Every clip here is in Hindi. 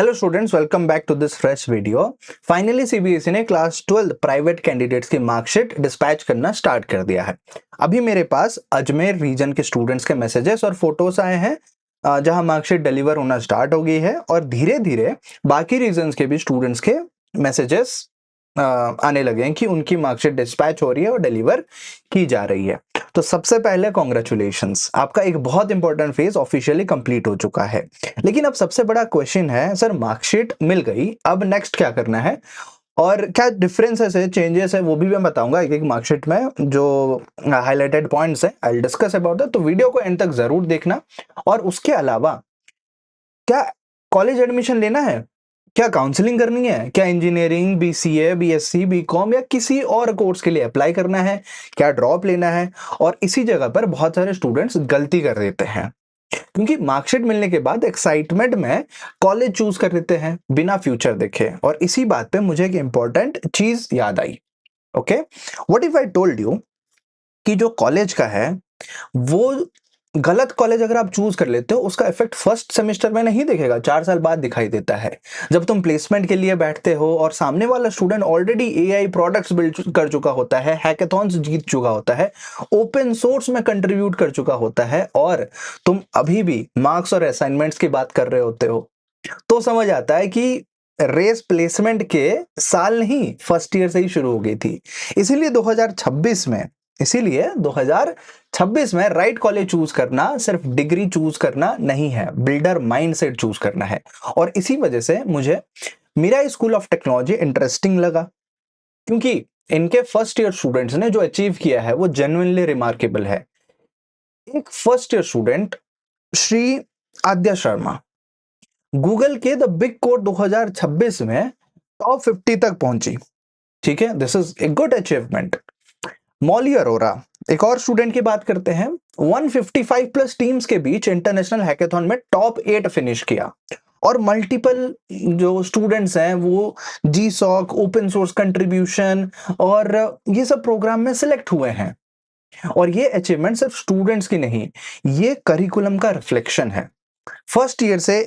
Hello students, welcome back to this fresh video. Finally CBSE ने क्लास 12 प्राइवेट कैंडिडेट्स की मार्कशीट डिस्पैच करना स्टार्ट कर दिया है। अभी मेरे पास अजमेर रीजन के स्टूडेंट्स के मैसेजेस और फोटोज आए हैं जहां मार्कशीट डिलीवर होना स्टार्ट हो गई है और धीरे धीरे बाकी रीजन्स के भी स्टूडेंट्स के मैसेजेस आने लगे हैं कि उनकी मार्कशीट डिस्पैच हो रही है और डिलीवर की जा रही है। तो सबसे पहले कॉन्ग्रेचुलेशंस, आपका एक बहुत इंपॉर्टेंट फेज ऑफिशियली कंप्लीट हो चुका है। लेकिन अब सबसे बड़ा क्वेश्चन है, सर मार्कशीट मिल गई, अब नेक्स्ट क्या करना है और क्या डिफरेंसेस है, चेंजेस है, वो भी मैं बताऊंगा एक एक मार्कशीट में। जो हाईलाइटेड पॉइंट्स है I will discuss about that, तो वीडियो को एंड तक जरूर देखना। और उसके अलावा क्या कॉलेज एडमिशन लेना है, क्या काउंसलिंग करनी है, क्या इंजीनियरिंग, बीसीए, बीएससी, बीकॉम या किसी और कोर्स के लिए अप्लाई करना है, क्या ड्रॉप लेना है। और इसी जगह पर बहुत सारे स्टूडेंट्स गलती कर देते हैं क्योंकि मार्कशीट मिलने के बाद एक्साइटमेंट में कॉलेज चूज कर लेते हैं बिना फ्यूचर देखे। और इसी बात पे मुझे एक इंपॉर्टेंट चीज याद आई। Okay, what if I told you कि जो कॉलेज का है वो गलत कॉलेज अगर आप चूज कर लेते हो उसका इफेक्ट फर्स्ट सेमेस्टर में नहीं दिखेगा, 4 साल बाद दिखाई देता है। जब तुम प्लेसमेंट के लिए बैठते हो और सामने वाला student already AI products build कर चुका होता है, हैकाथॉन्स जीत चुका होता है, ओपन सोर्स में कंट्रीब्यूट कर चुका होता है, और तुम अभी भी मार्क्स और असाइनमेंट्स की बात कर रहे होते हो, तो समझ आता है कि रेस प्लेसमेंट के साल नहीं, फर्स्ट ईयर से ही शुरू हो गई थी। इसीलिए 2026 में राइट कॉलेज चूज करना सिर्फ डिग्री चूज करना नहीं है, बिल्डर माइंडसेट चूज करना है। और इसी वजह से मुझे Meera school of technology interesting लगा, क्योंकि इनके फर्स्ट ईयर स्टूडेंट्स ने जो अचीव किया है वो जेन्युइनली रिमार्केबल है। एक first year student Shri Adya Sharma Google के द बिग कोड 2026 में टॉप 50 तक पहुंची। ठीक है, this is a good achievement. Mauli Arora, एक और स्टूडेंट की बात करते हैं, 155 प्लस टीम्स के बीच इंटरनेशनल हैकाथॉन में टॉप 8 फिनिश किया। और मल्टीपल जो स्टूडेंट्स हैं वो जी सॉक, ओपन सोर्स कंट्रीब्यूशन और ये सब प्रोग्राम में सिलेक्ट हुए हैं। और ये अचीवमेंट सिर्फ स्टूडेंट्स की नहीं, ये करिकुलम का रिफ्लेक्शन है। फर्स्ट ईयर से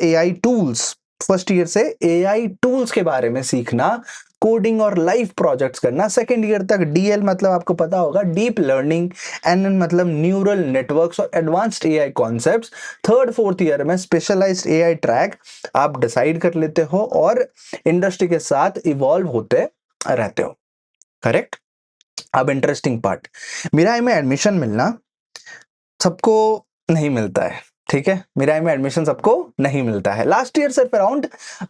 एआई टूल्स के बारे में सीखना, कोडिंग और लाइव प्रोजेक्ट्स करना। सेकेंड ईयर तक डीएल मतलब आपको पता होगा, डीप लर्निंग, एनएन मतलब न्यूरल नेटवर्क्स और advanced AI concepts. Third fourth year में स्पेशलाइज्ड एआई ट्रैक आप डिसाइड कर लेते हो और इंडस्ट्री के साथ इवॉल्व होते रहते हो। करेक्ट। अब इंटरेस्टिंग पार्ट, मिराई में एडमिशन मिलना सबको नहीं मिलता है। ठीक है, मिराई में एडमिशन सबको नहीं मिलता है। लास्ट ईयर सिर्फ अराउंड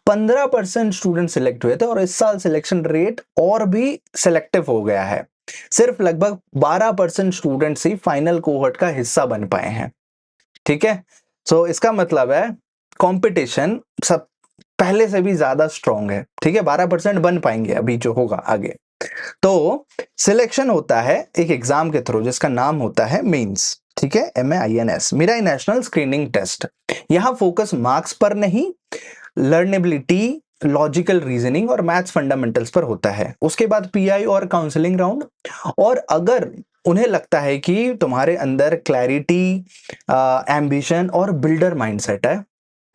15% स्टूडेंट सिलेक्ट हुए थे और इस साल सिलेक्शन रेट और भी सिलेक्टिव हो गया है। सिर्फ लगभग 12% स्टूडेंट्स ही फाइनल कोहॉर्ट का हिस्सा बन पाए हैं। ठीक है, सो इसका मतलब है कंपटीशन सब पहले से भी ज्यादा स्ट्रांग है। ठीक है, 12% बन पाएंगे अभी जो होगा आगे। तो सिलेक्शन होता है एक एग्जाम के थ्रू जिसका नाम होता है मेंस। ठीक है, MAINS, Mirai national screening test. यहां फोकस मार्क्स पर नहीं, लर्नेबिलिटी, लॉजिकल रीजनिंग और मैथ्स फंडामेंटल्स पर होता है। उसके बाद पीआई और काउंसलिंग राउंड। और अगर उन्हें लगता है कि तुम्हारे अंदर क्लैरिटी, एम्बिशन और बिल्डर माइंडसेट है,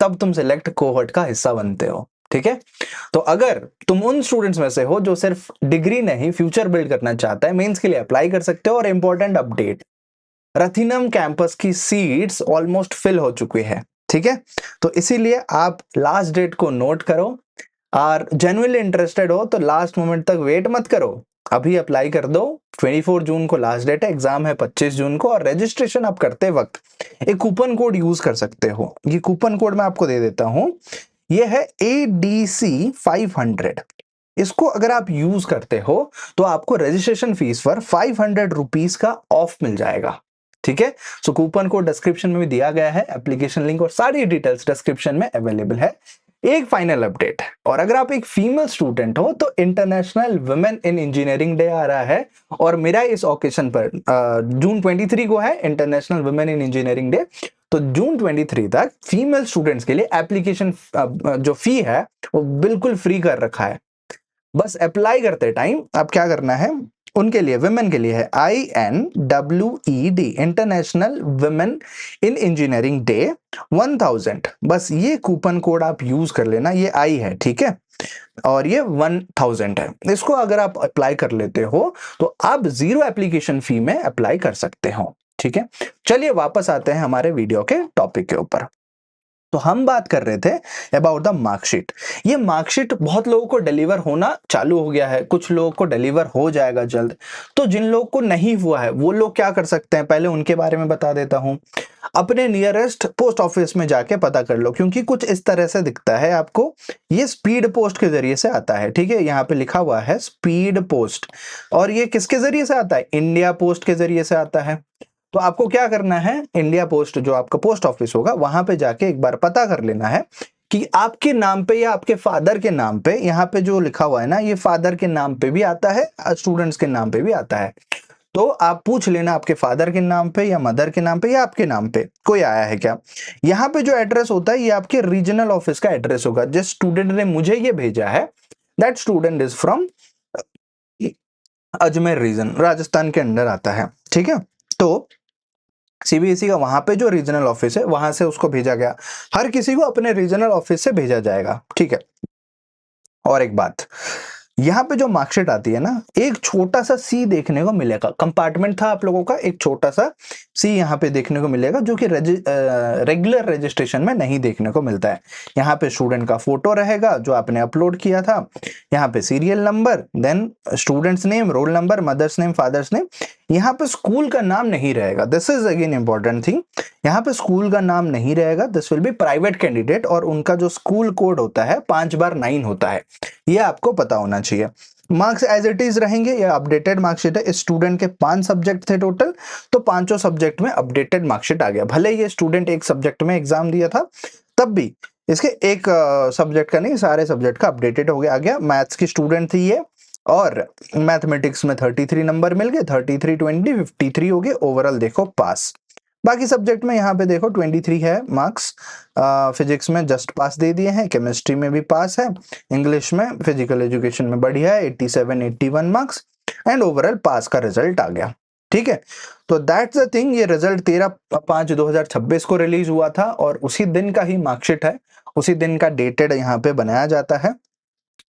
तब तुम सिलेक्ट कोहॉर्ट का हिस्सा बनते हो। ठीक है, तो अगर तुम उन स्टूडेंट्स में से हो जो सिर्फ डिग्री नहीं फ्यूचर बिल्ड करना चाहता है, मेंस के लिए अप्लाई कर सकते हो। और इंपॉर्टेंट अपडेट, रथिनम कैंपस की सीट्स ऑलमोस्ट फिल हो चुकी है। ठीक है, तो इसीलिए आप लास्ट डेट को नोट करो और जेन्युइनली इंटरेस्टेड हो तो लास्ट मोमेंट तक वेट मत करो, अभी अप्लाई कर दो। 24 जून को लास्ट डेट है, एग्जाम है 25 जून को। और रजिस्ट्रेशन आप करते वक्त एक कूपन कोड यूज कर सकते हो। ये कूपन कोड मैं आपको दे देता हूं, ये है ADC 500। इसको अगर आप यूज करते हो तो आपको रजिस्ट्रेशन फीस पर 500 रुपीज का ऑफ मिल जाएगा। ठीक है, सो कूपन कोड डिस्क्रिप्शन में भी दिया गया है, एप्लीकेशन लिंक और सारी डिटेल्स डिस्क्रिप्शन में अवेलेबल है। एक फाइनल अपडेट, और अगर आप एक फीमेल स्टूडेंट हो तो international women in engineering day आ रहा है और मेरा इस ओकेशन पर जून 23 को है international women in engineering day. तो जून 23 तक फीमेल स्टूडेंट्स के लिए एप्लीकेशन जो फी है वो बिल्कुल फ्री कर रखा है। बस अप्लाई करते टाइम आप क्या करना है, उनके लिए, विमेन के लिए है INWED, international women in engineering day 1000। बस ये कूपन कोड आप यूज कर लेना, ये आई है, ठीक है, और ये 1000 है। इसको अगर आप अप्लाई कर लेते हो तो आप 0 एप्लीकेशन फी में अप्लाई कर सकते हो, ठीक है। चलिए वापस आते हैं हमारे वीडियो के टॉपिक के ऊपर। तो हम बात कर रहे थे अबाउट द मार्कशीट। ये मार्कशीट बहुत लोगों को डिलीवर होना चालू हो गया है, कुछ लोगों को डिलीवर हो जाएगा जल्द। तो जिन लोगों को नहीं हुआ है वो लोग क्या कर सकते हैं, पहले उनके बारे में बता देता हूं। अपने नियरेस्ट पोस्ट ऑफिस में जाके पता कर लो, क्योंकि कुछ इस तरह से दिखता है आपको। ये स्पीड पोस्ट के जरिए से आता है, ठीक है, यहाँ पे लिखा हुआ है स्पीड पोस्ट। और ये किसके जरिए से आता है, इंडिया पोस्ट के जरिए से आता है। तो आपको क्या करना है, इंडिया पोस्ट जो आपका पोस्ट ऑफिस होगा वहां पे जाके एक बार पता कर लेना है कि आपके नाम पे या आपके फादर के नाम पे, यहाँ पे जो लिखा हुआ है ना, ये फादर के नाम पे भी आता है, स्टूडेंट्स के नाम पे भी आता है। तो आप पूछ लेना आपके फादर के नाम पे या मदर के नाम पे या आपके नाम पे कोई आया है क्या। यहाँ पे जो एड्रेस होता है ये आपके रीजनल ऑफिस का एड्रेस होगा। जिस स्टूडेंट ने मुझे ये भेजा है, that student is from Ajmer region, Rajasthan के अंडर आता है, ठीक है। तो सीबीएसई का वहां पे जो रीजनल ऑफिस है वहां से उसको भेजा गया। हर किसी को अपने रीजनल ऑफिस से भेजा जाएगा, ठीक है। और एक बात, यहाँ पे जो मार्कशीट आती है ना, एक छोटा सा सी देखने को मिलेगा। कंपार्टमेंट था आप लोगों का, एक छोटा सा सी यहाँ पे देखने को मिलेगा, जो कि रेगुलर रजिस्ट्रेशन में नहीं देखने को मिलता है। यहाँ पे स्टूडेंट का फोटो रहेगा जो आपने अपलोड किया था, यहाँ पे serial number, then student's name, roll number, mother's name, father's name. यहाँ पे स्कूल का नाम नहीं रहेगा, this is again important thing. यहाँ पे स्कूल का नाम नहीं रहेगा, this will be private candidate, और उनका जो स्कूल कोड होता है 5/9 होता है, ये आपको पता होना चाहिए। मार्क्स एज इट इज रहेंगे, ये अपडेटेड मार्कशीट है। स्टूडेंट के 5 सब्जेक्ट थे टोटल, तो पांचों सब्जेक्ट में अपडेटेड मार्कशीट आ गया। भले ये स्टूडेंट एक सब्जेक्ट में एग्जाम दिया था, तब भी इसके एक सब्जेक्ट का नहीं, सारे सब्जेक्ट का अपडेटेड हो गया, आ गया। मैथ्स की स्टूडेंट थी ये, और मैथमेटिक्स में 33 नंबर मिल गए, 33 20 53 हो गए। ओवरऑल देखो पास। बाकी सब्जेक्ट में यहाँ पे देखो 23 है मार्क्स। फिजिक्स में जस्ट पास दे दिए हैं, केमिस्ट्री में भी पास है, इंग्लिश में, फिजिकल एजुकेशन में बढ़िया है, 87 81 मार्क्स, एंड ओवरऑल पास का रिजल्ट आ गया, ठीक है। तो दैट्स द थिंग। ये रिजल्ट 13/5/2026 को रिलीज हुआ था, और उसी दिन का ही मार्कशीट है, उसी दिन का डेटेड यहाँ पे बनाया जाता है।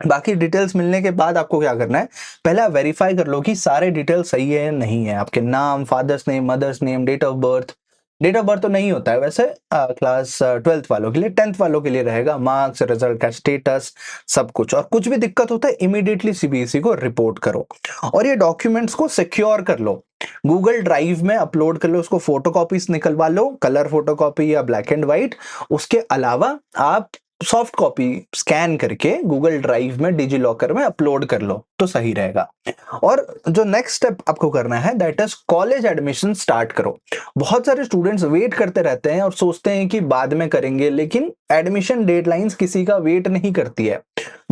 बाकी डिटेल्स मिलने के बाद आपको क्या करना है, पहले आप वेरीफाई कर लो कि सारे डिटेल्स सही है या नहीं है। आपके नाम, father's name, mother's name, date of birth. Date of birth तो नहीं होता है वैसे क्लास 12th वालों के लिए, 10th वालों के लिए रहेगा। मार्क्स, रिजल्ट का स्टेटस, सब कुछ। और कुछ भी दिक्कत होता है इमीडिएटली सीबीएसई को रिपोर्ट करो, और ये डॉक्यूमेंट्स को सिक्योर कर लो, गूगल ड्राइव में अपलोड कर लो, उसको फोटोकॉपीज निकलवा लो, कलर फोटोकॉपी या ब्लैक एंड व्हाइट। उसके अलावा आप सॉफ्ट कॉपी स्कैन करके गूगल ड्राइव में, डिजी लॉकर में अपलोड कर लो, तो सही रहेगा। और जो नेक्स्ट स्टेप आपको करना है, that is college admission start करो। बहुत सारे स्टूडेंट्स वेट करते रहते हैं और सोचते हैं कि बाद में करेंगे, लेकिन एडमिशन डेडलाइंस किसी का वेट नहीं करती है।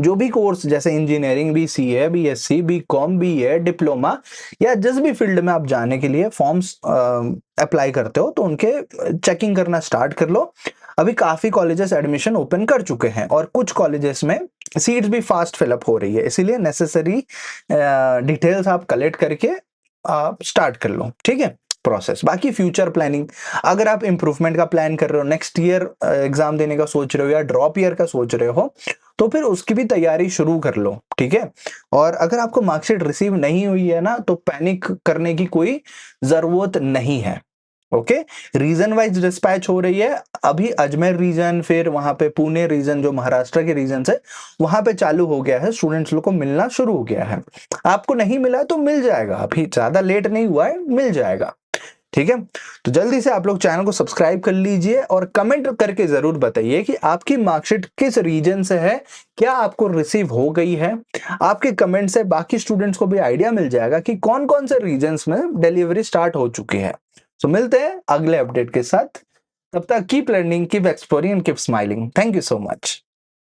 जो भी कोर्स, जैसे engineering, BCA, BSc, BCom, BA, diploma, या जिस भी फील्ड में आप जाने के लिए फॉर्म्स अप्लाई करते हो, तो उनके चेकिंग करना स्टार्ट कर लो। अभी काफी कॉलेजेस एडमिशन ओपन कर चुके हैं, और कुछ कॉलेजेस में सीट्स भी फास्ट फिलअप हो रही है, इसीलिए नेसेसरी डिटेल्स आप कलेक्ट करके आप स्टार्ट कर लो, ठीक है, प्रोसेस। बाकी फ्यूचर प्लानिंग, अगर आप इंप्रूवमेंट का प्लान कर रहे हो, नेक्स्ट ईयर एग्जाम देने का सोच रहे हो, या ड्रॉप ईयर का सोच रहे हो, तो फिर उसकी भी तैयारी शुरू कर लो, ठीक है। और अगर आपको मार्कशीट रिसीव नहीं हुई है ना, तो पैनिक करने की कोई जरूरत नहीं है, ओके। रीजन वाइज डिस्पैच हो रही है अभी। अजमेर रीजन, फिर वहां पे पुणे रीजन, जो महाराष्ट्र के रीजन से, वहां पे चालू हो गया है, स्टूडेंट्स लोग को मिलना शुरू हो गया है। आपको नहीं मिला है तो मिल जाएगा, अभी ज्यादा लेट नहीं हुआ है, मिल जाएगा, ठीक है। तो जल्दी से आप लोग चैनल को सब्सक्राइब कर लीजिए, और कमेंट करके जरूर बताइए कि आपकी मार्कशीट किस रीजन से है, क्या आपको रिसीव हो गई है। आपके कमेंट से बाकी स्टूडेंट्स को भी आइडिया मिल जाएगा कि कौन कौन से रीजन्स में डिलीवरी स्टार्ट हो चुकी है। तो मिलते हैं अगले अपडेट के साथ, तब तक keep learning, keep exploring and keep smiling. Thank you so much.